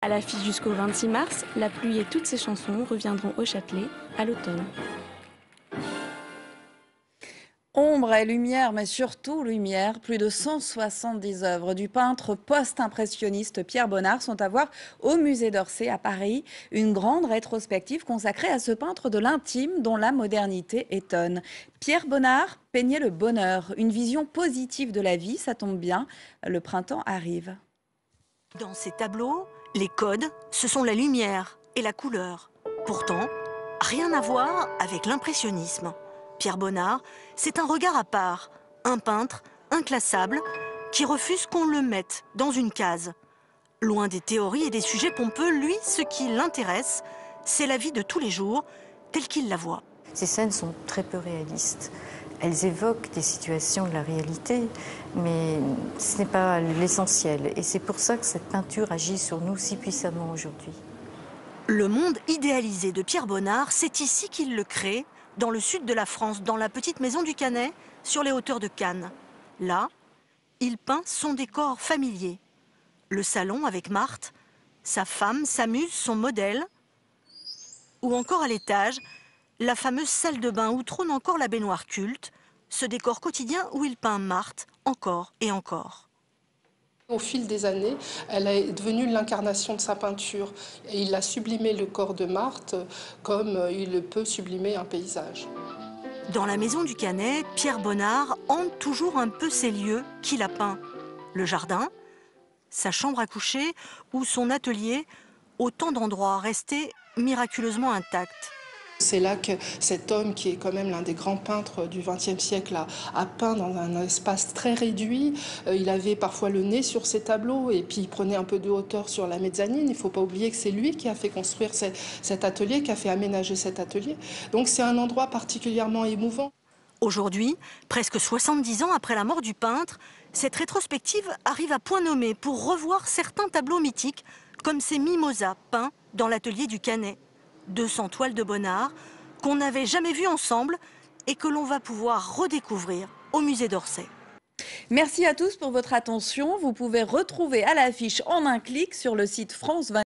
À l'affiche jusqu'au 26 mars, La pluie et toutes ses chansons reviendront au Châtelet à l'automne. Ombre et lumière, mais surtout lumière, plus de 170 œuvres du peintre post-impressionniste Pierre Bonnard sont à voir au musée d'Orsay à Paris. Une grande rétrospective consacrée à ce peintre de l'intime dont la modernité étonne. Pierre Bonnard peignait le bonheur, une vision positive de la vie, ça tombe bien, le printemps arrive. Dans ces tableaux, les codes, ce sont la lumière et la couleur. Pourtant, rien à voir avec l'impressionnisme. Pierre Bonnard, c'est un regard à part, un peintre inclassable qui refuse qu'on le mette dans une case. Loin des théories et des sujets pompeux, lui, ce qui l'intéresse, c'est la vie de tous les jours, telle qu'il la voit. Ces scènes sont très peu réalistes. Elles évoquent des situations de la réalité, mais ce n'est pas l'essentiel. Et c'est pour ça que cette peinture agit sur nous si puissamment aujourd'hui. Le monde idéalisé de Pierre Bonnard, c'est ici qu'il le crée, dans le sud de la France, dans la petite maison du Canet, sur les hauteurs de Cannes. Là, il peint son décor familier. Le salon avec Marthe, sa femme, sa muse, son modèle, ou encore à l'étage, la fameuse salle de bain où trône encore la baignoire culte, ce décor quotidien où il peint Marthe encore et encore. Au fil des années, elle est devenue l'incarnation de sa peinture et il a sublimé le corps de Marthe comme il peut sublimer un paysage. Dans la maison du Canet, Pierre Bonnard hante toujours un peu ces lieux qu'il a peints. Le jardin, sa chambre à coucher ou son atelier, autant d'endroits restés miraculeusement intacts. C'est là que cet homme, qui est quand même l'un des grands peintres du XXe siècle, a peint dans un espace très réduit. Il avait parfois le nez sur ses tableaux et puis il prenait un peu de hauteur sur la mezzanine. Il ne faut pas oublier que c'est lui qui a fait construire cet atelier, qui a fait aménager cet atelier. Donc c'est un endroit particulièrement émouvant. Aujourd'hui, presque 70 ans après la mort du peintre, cette rétrospective arrive à point nommé pour revoir certains tableaux mythiques, comme ces mimosas peints dans l'atelier du Canet. 200 toiles de Bonnard qu'on n'avait jamais vues ensemble et que l'on va pouvoir redécouvrir au musée d'Orsay. Merci à tous pour votre attention. Vous pouvez retrouver à l'affiche en un clic sur le site France 24.